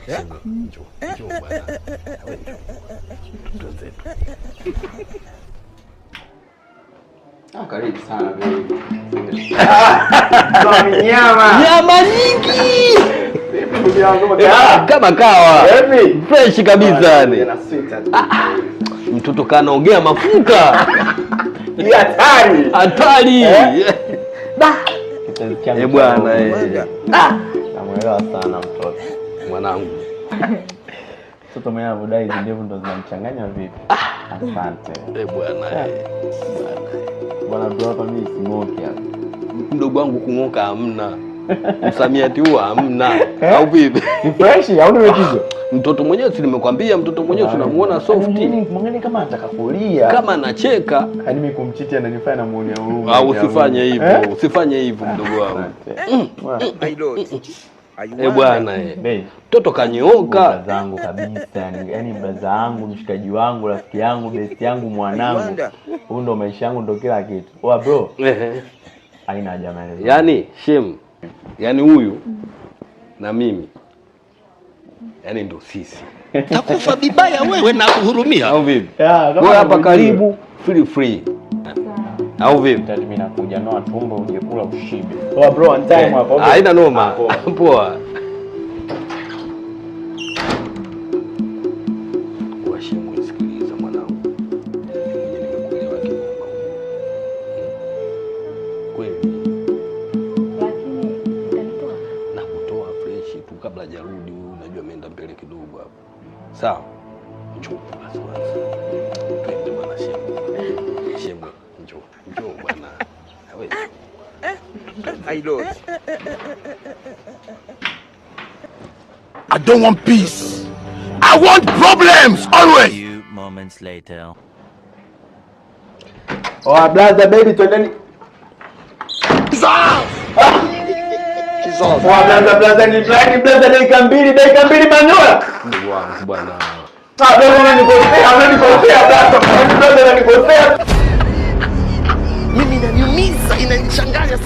Njoo bwana. Karibu sana baby. Nyama nyingi. Kama kawa. Fresh kabisa yani. Mtoto kanaongea mafuta. Ni hatari. Hatari. Bwana namuelewa sana mtoto. Mwanangu. Mtoto mwenye anadai ndevu ndo zinamchanganya vipi? Asante. Bwana. Bwana bro hapa mimi simoki hapa. Mdogo wangu kung'oka hamna. Msamiati huo hamna. Au vipi? Ni fresh au ni metizo? Mtoto mwenyewe si nimekwambia mtoto mwenyewe tunamuona soft. Mwingine kama anataka kulia. Kama anacheka. Yaani mimi kumchiti ananifanya namuonea huruma. Au usifanye hivyo. Usifanye hivyo mdogo wangu. Bwana mtoto kanyooka zangu kabisa yani mbaza wangu mshikaji wangu rafiki yangu best yangu mwanangu huyu ndo maisha yangu ndo kila kitu oa bro haina haja maelezo yani shem yani huyu na mimi yani ndo sisi takufa vibaya wewe na kuhurumia au vipi wewe hapa karibu feel free au vipi tati mimi nakuja noa tumbo uje kula ushibe oa bro on time hapo haina noma poa kabla hajarudi unajua ameenda mbele kidogo hapo. Sawa. Njoo basi. Twende bwana shemu. Shemu njoo bwana. Wewe. I don't want peace. I want problems always. A few moments later. Oh brother baby twendeni. Blaza ni dakika mbili manyola. Ndugu wangu bwana. Mimi inaniumiza, inanichanganya sana.